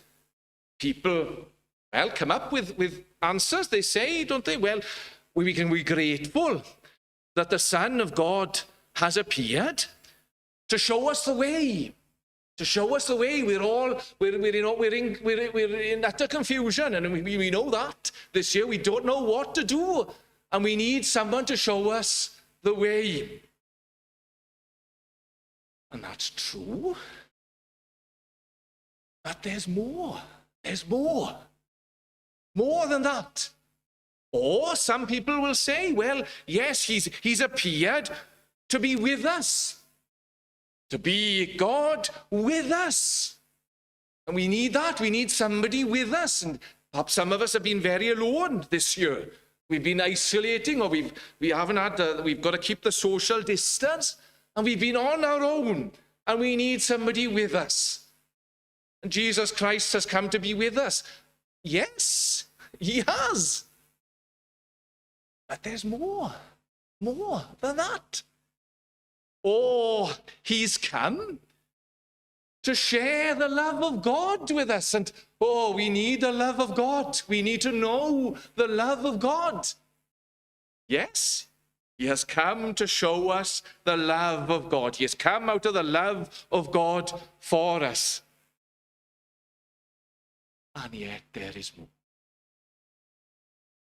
People, well, come up with answers. They say, don't they? Well, we can be grateful that the Son of God has appeared to show us the way. To show us the way. We're in utter confusion, and we know that this year. We don't know what to do, and we need someone to show us the way. And that's true. But there's more. There's more. More than that. Or some people will say, well, yes, he's appeared to be with us. To be God with us. And we need that. We need somebody with us. And perhaps some of us have been very alone this year. We've been isolating, or we've got to keep the social distance, and we've been on our own, and we need somebody with us. And Jesus Christ has come to be with us. Yes, he has. But there's more than that. Oh, he's come to share the love of God with us. And we need the love of God. We need to know the love of God. Yes, he has come to show us the love of God. He has come out of the love of God for us. And yet there is more.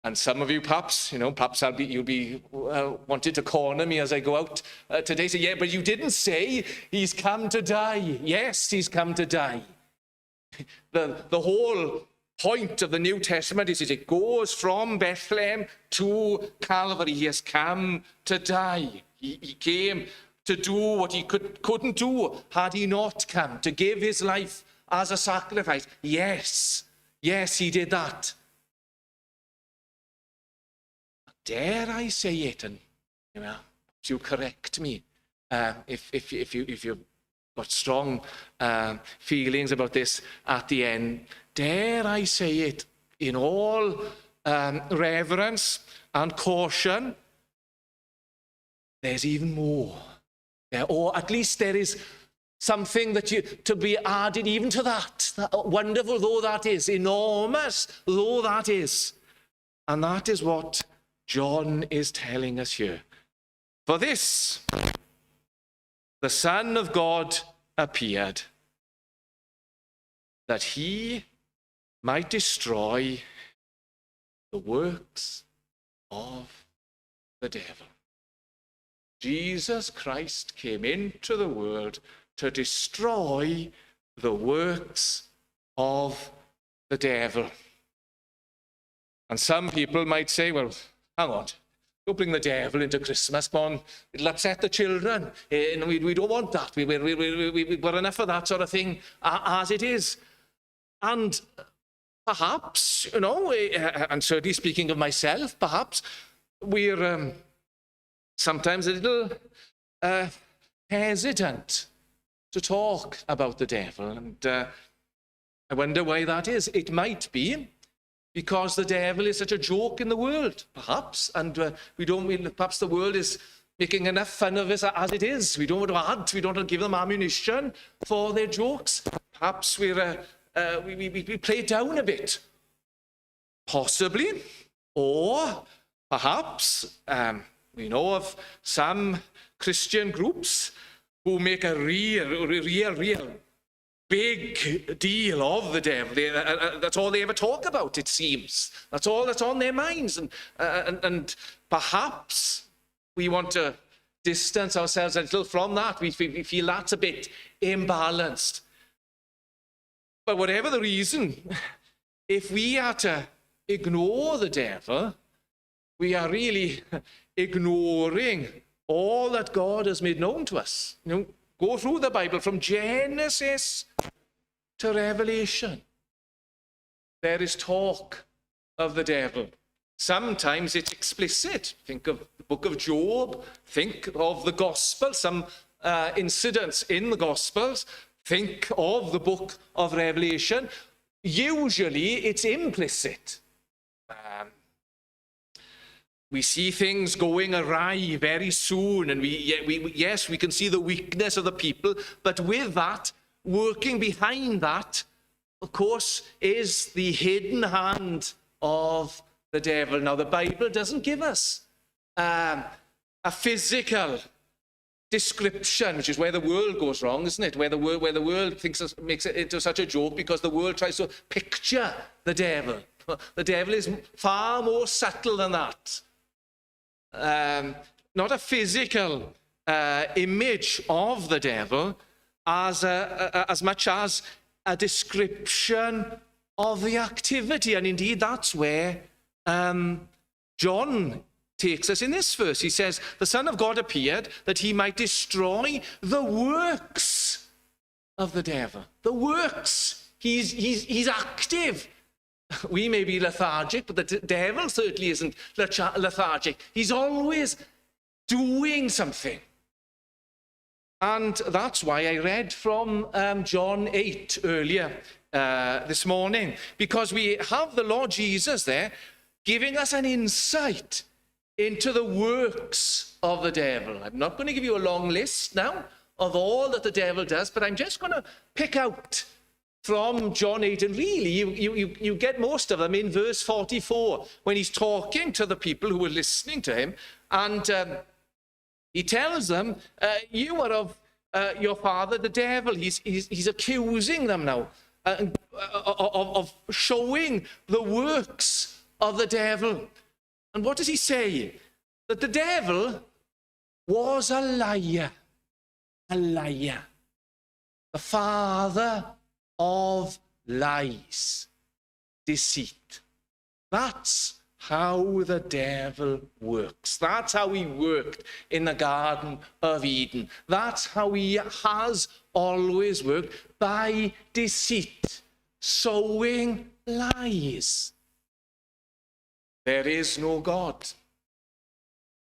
And some of you, perhaps you'll be wanted to corner me as I go out today. Say, yeah, but you didn't say he's come to die. Yes, he's come to die. The whole point of the New Testament is it goes from Bethlehem to Calvary. He has come to die. He came to do what he couldn't do had he not come, to give his life as a sacrifice. Yes, he did that. Dare I say it, and you correct me if you've got strong feelings about this at the end. Dare I say it in all reverence and caution, there's even more. Or at least there is something to be added even to that, wonderful though that is, enormous though that is. And that is what John is telling us here. For this, the Son of God appeared, that he might destroy the works of the devil. Jesus Christ came into the world to destroy the works of the devil. And some people might say, well, hang on, don't bring the devil into Christmas, come on, it'll upset the children. We don't want that. We've got enough of that sort of thing as it is. And perhaps, and certainly speaking of myself, perhaps we're sometimes a little hesitant to talk about the devil. And I wonder why that is. It might be because the devil is such a joke in the world, perhaps, and perhaps the world is making enough fun of us as it is. We don't want to add, we don't want to give them ammunition for their jokes. Perhaps we play it down a bit, possibly, or perhaps we know of some Christian groups who make a real big deal of the devil. That's all they ever talk about, it seems. That's all that's on their minds. And perhaps we want to distance ourselves a little from that. We feel that's a bit imbalanced. But whatever the reason, if we are to ignore the devil, we are really ignoring all that God has made known to us. Go through the Bible from Genesis to Revelation. There is talk of the devil. Sometimes it's explicit. Think of the book of Job. Think of the gospel, some incidents in the gospels. Think of the book of Revelation. Usually it's implicit. We see things going awry very soon, and yes, we can see the weakness of the people, but with that, working behind that, of course, is the hidden hand of the devil. Now, the Bible doesn't give us a a physical description, which is where the world goes wrong, isn't it? Where the world makes it into such a joke because the world tries to picture the devil. The devil is far more subtle than that. Not a physical image of the devil as much as a description of the activity. And indeed, that's where John takes us in this verse. He says, the Son of God appeared that he might destroy the works of the devil. The works. He's active. We may be lethargic, but the devil certainly isn't lethargic. He's always doing something. And that's why I read from John 8 earlier this morning, because we have the Lord Jesus there giving us an insight into the works of the devil. I'm not going to give you a long list now of all that the devil does, but I'm just going to pick out from John 8, and really you get most of them in verse 44 when he's talking to the people who were listening to him, and he tells them, you are of your father the devil. He's accusing them now of showing the works of the devil. And what does he say? That the devil was a liar. A liar. The father of lies. Deceit. That's how the devil works. That's how he worked in the Garden of Eden. That's how he has always worked, by deceit, sowing lies. There is no God.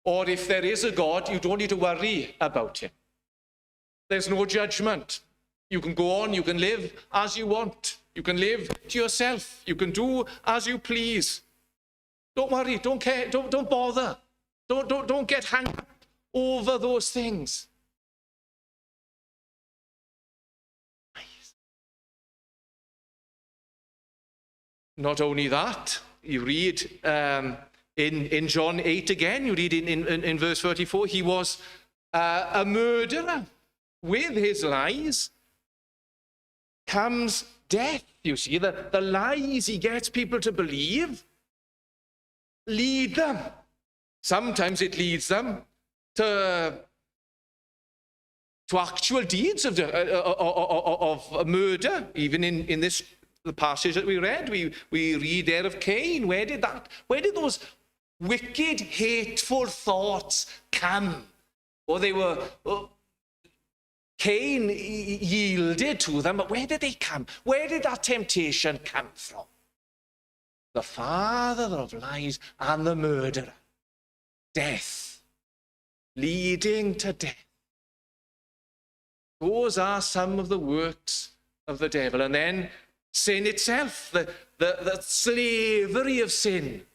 Or if there is a God, you don't need to worry about him. There's no judgment. You can go on, you can live as you want. You can live to yourself. You can do as you please. Don't worry, don't care, don't bother. Don't get hung up over those things. Not only that, you read in John 8 again, you read in verse 34, he was a murderer. With his lies comes death, you see. The lies he gets people to believe lead them. Sometimes it leads them to actual deeds of murder. Even in this the passage that we read, we read there of Cain. Where did those wicked, hateful thoughts come? Or they were, Cain yielded to them, but where did they come? Where did that temptation come from? The father of lies and the murderer. Death. Leading to death. Those are some of the works of the devil. And then sin itself, the slavery of sin.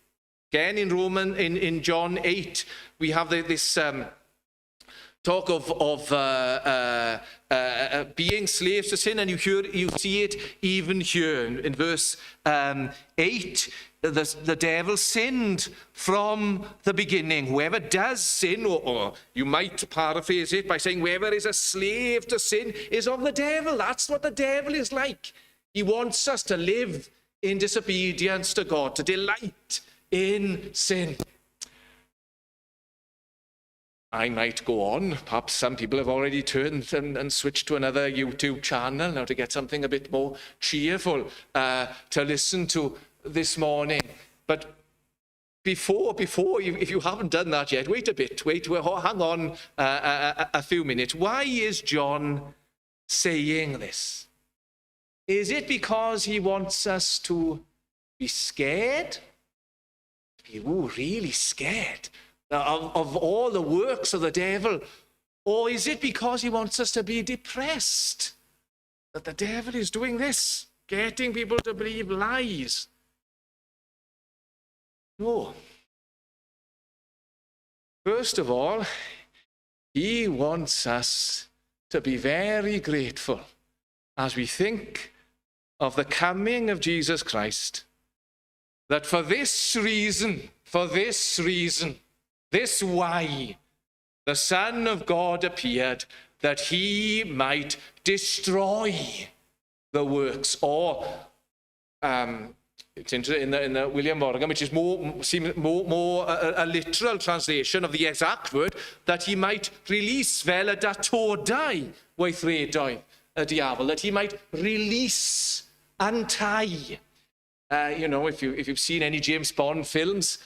Again, in John 8, we have this talk of being slaves to sin, and you see it even here in verse 8. The devil sinned from the beginning. Whoever does sin, or you might paraphrase it by saying, whoever is a slave to sin is of the devil. That's what the devil is like. He wants us to live in disobedience to God, to delight in sin. I might go on. Perhaps some people have already turned and switched to another YouTube channel now to get something a bit more cheerful to listen to this morning. But before, if you haven't done that yet, wait a bit. Hang on a few minutes. Why is John saying this? Is it because he wants us to be scared? Be really scared of all the works of the devil? Or is it because he wants us to be depressed that the devil is doing this, getting people to believe lies? No. First of all, he wants us to be very grateful as we think of the coming of Jesus Christ, that for this reason, this why, the Son of God appeared that he might destroy the works. Or it's in the William Morgan, which is more a literal translation of the exact word, that he might release fel y datodau weithredoedd y diafol, that he might release, untie. If you've seen any James Bond films,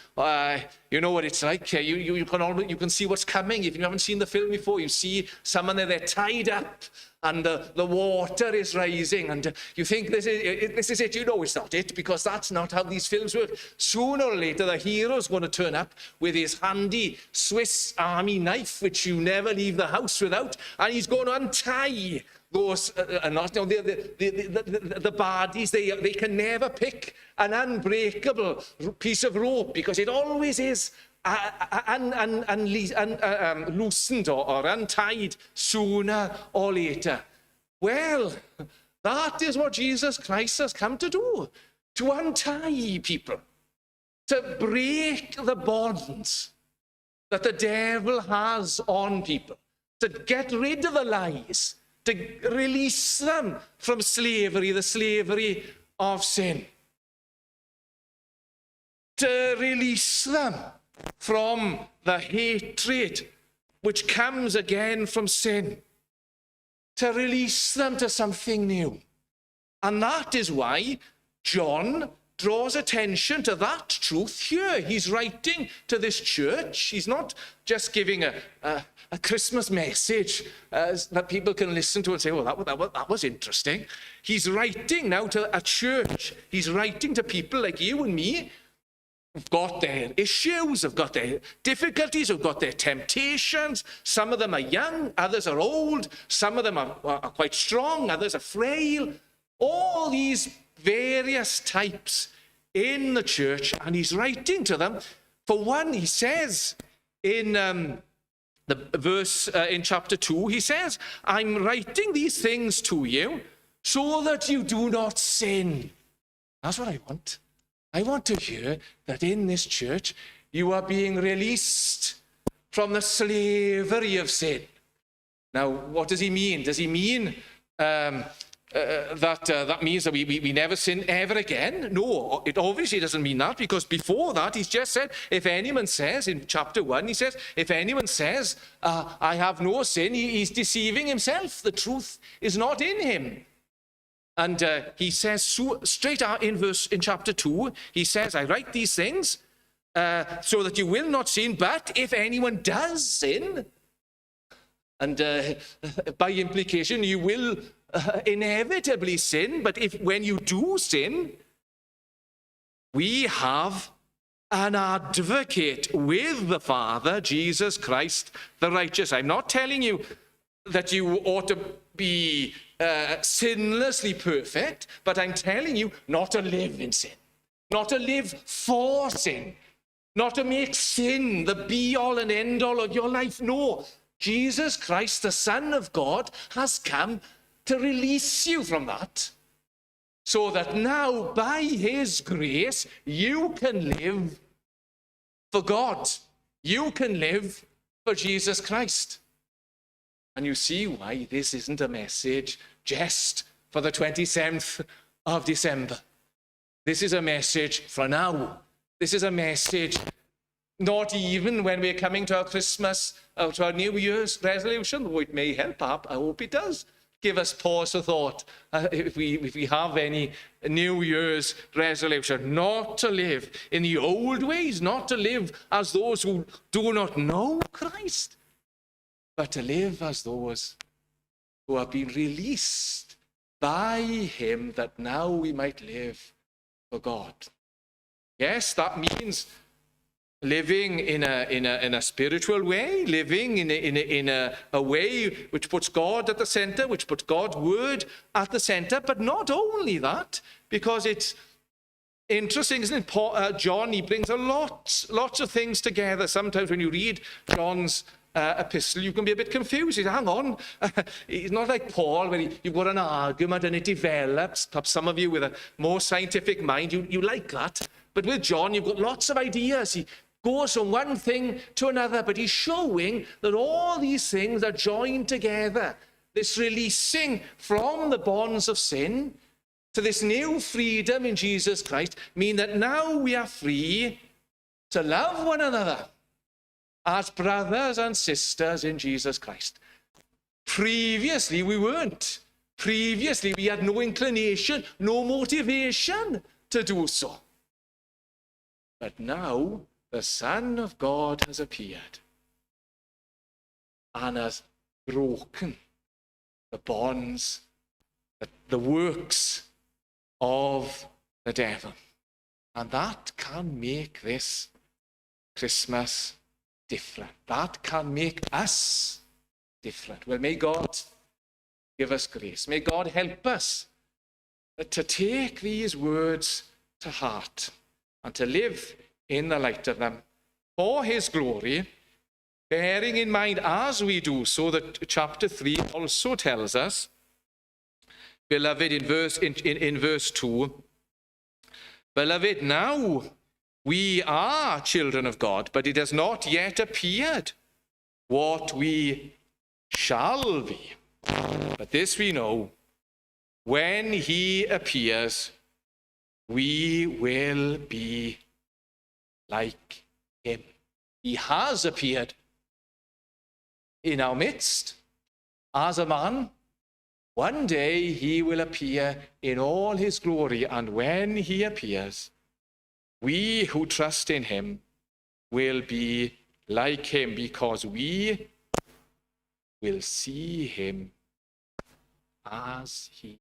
you know what it's like. You can see what's coming. If you haven't seen the film before, you see someone they're tied up and the water is rising, and you think this is it. You know it's not it, because that's not how these films work. Sooner or later, the hero's going to turn up with his handy Swiss Army knife, which you never leave the house without, and he's going to untie those the baddies. They can never pick an unbreakable piece of rope, because it always is loosened or untied sooner or later. Well, that is what Jesus Christ has come to do, to untie people, to break the bonds that the devil has on people, to get rid of the lies, to release them from slavery, the slavery of sin, to release them from the hatred which comes again from sin, to release them to something new. And that is why John draws attention to that truth here. He's writing to this church. He's not just giving a Christmas message that people can listen to and say, oh, that was interesting. He's writing now to a church. He's writing to people like you and me, who've got their issues, have got their difficulties, have got their temptations. Some of them are young, others are old. Some of them are quite strong, others are frail. All these various types in the church, and he's writing to them. For one, he says in the verse in chapter 2, he says, I'm writing these things to you so that you do not sin. That's what I want. I want to hear that in this church you are being released from the slavery of sin. Now, what does he mean? Does he mean that means that we never sin ever again? No, it obviously doesn't mean that, because before that he's just said, if anyone says, in chapter 1, he says, if anyone says, I have no sin, he's deceiving himself. The truth is not in him. And he says straight out in chapter 2, he says, I write these things so that you will not sin, but if anyone does sin, and by implication, you will inevitably sin, but when you do sin, we have an advocate with the Father, Jesus Christ, the righteous. I'm not telling you that you ought to be sinlessly perfect, but I'm telling you not to live in sin, not to live for sin, not to make sin the be-all and end-all of your life. No, Jesus Christ, the Son of God, has come to release you from that, so that now, by his grace, you can live for God. You can live for Jesus Christ. And you see why this isn't a message just for the 27th of December. This is a message for now. This is a message not even when we're coming to our Christmas, to our New Year's resolution, though it may help up. I hope it does give us pause for thought if we have any New Year's resolution. Not to live in the old ways, not to live as those who do not know Christ, but to live as those who have been released by him, that now we might live for God. Yes, that means living in a spiritual way, living in a way which puts God at the center, which puts God's word at the center. But not only that, because it's interesting, isn't it? John, he brings lots of things together. Sometimes when you read John's epistle, you can be a bit confused. Hang on, it's not like Paul, where you've got an argument and it develops. Perhaps some of you with a more scientific mind, you like that. But with John, you've got lots of ideas. goes from one thing to another, but he's showing that all these things are joined together. This releasing from the bonds of sin to this new freedom in Jesus Christ mean that now we are free to love one another as brothers and sisters in Jesus Christ. Previously, we weren't. Previously, we had no inclination, no motivation to do so. But now, the Son of God has appeared and has broken the bonds, the works of the devil. And that can make this Christmas different. That can make us different. Well, may God give us grace. May God help us to take these words to heart and to live in the light of them for his glory, bearing in mind as we do so that chapter 3 also tells us, beloved, in verse 2, beloved, now we are children of God, but it has not yet appeared what we shall be. But this we know, when he appears, we will be like him. He has appeared in our midst as a man. One day he will appear in all his glory, and when he appears, we who trust in him will be like him, because we will see him as he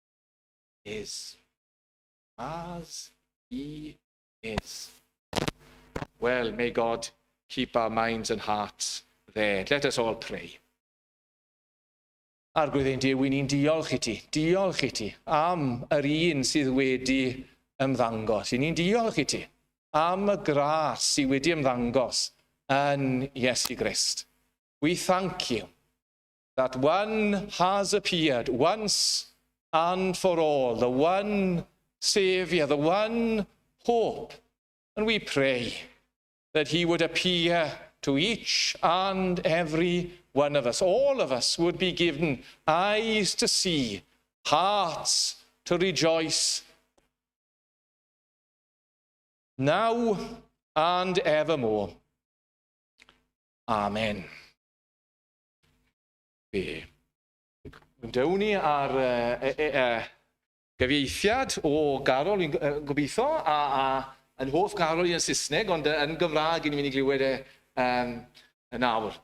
is. As he is. Well, may God keep our minds and hearts there. Let us all pray. Arglwydd ein Duw, ni'n diolch i ti am yr un sydd wedi ymddangos. I ni'n diolch i ti am y gras sydd wedi ymddangos yn Iesu Grist. We thank you that one has appeared once and for all, the one Saviour, the one hope. And we pray that he would appear to each and every one of us. All of us would be given eyes to see, hearts to rejoice, now and evermore. Amen. Be. Dewn ni ar gyfieithiad o Garol, fi'n gobeithio, a yn hoff Garol yn Saesneg, ond yn Gymraeg ni'n mynd i glywed yn awr.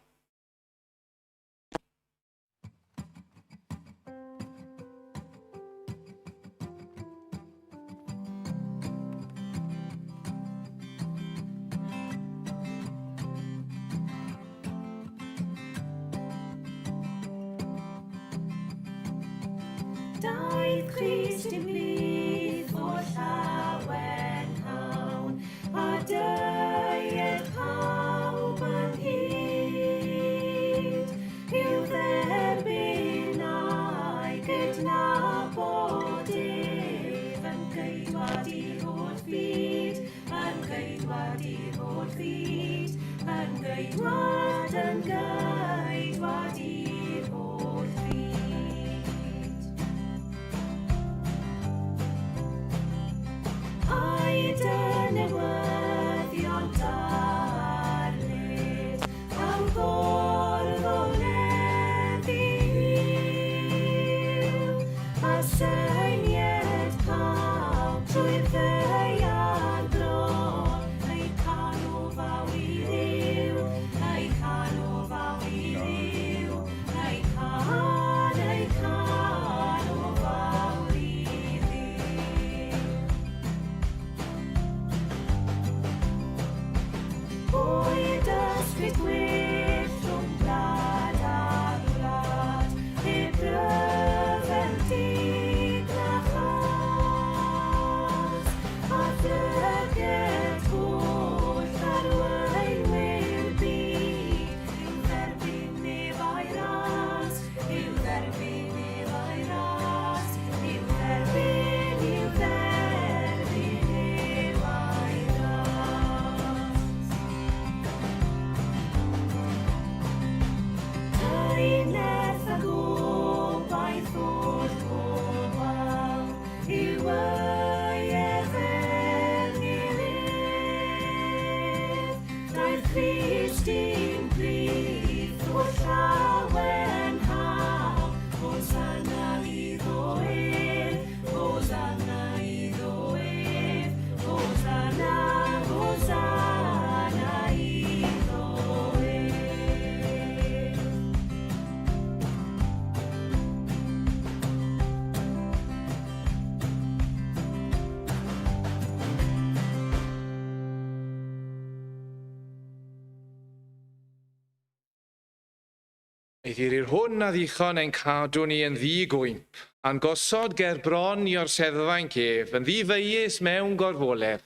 Daeth Christ yn blith o'r llawen hawn, a deued pawb yn hyd. I'w dderbyn a'i gydnabod ef, yn geidwad i'r holl fyd, yn geidwad i'r holl fyd, yn geidwad i'r holl fyd. A'i dynewyddion Eiddirir hwn a ddichon ein cadw ni yn ddigwymp, a'n gosod ger bron i orseddfa'n cef, yn ddifeus mewn gorfoledd.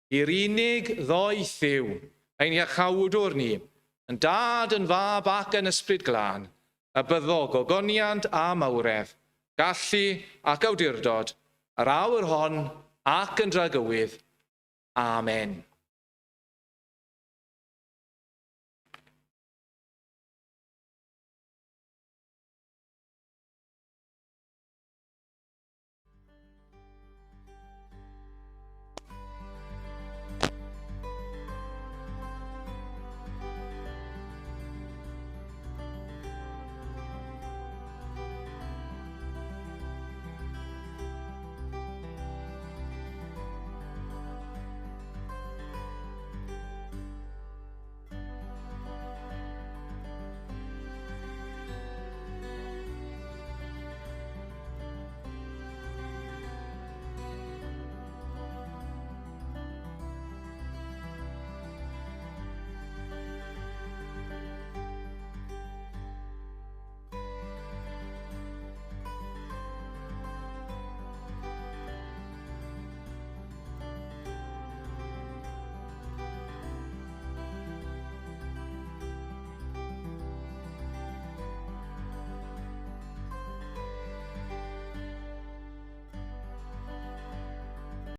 I'r unig ddoeth Dduw, ein iachawdwr ni, yn dad, yn fab ac yn ysbryd glân, y byddog o goniant a mawredd, gallu ac awdurdod, yr awr hon ac yn dragywydd. Amen.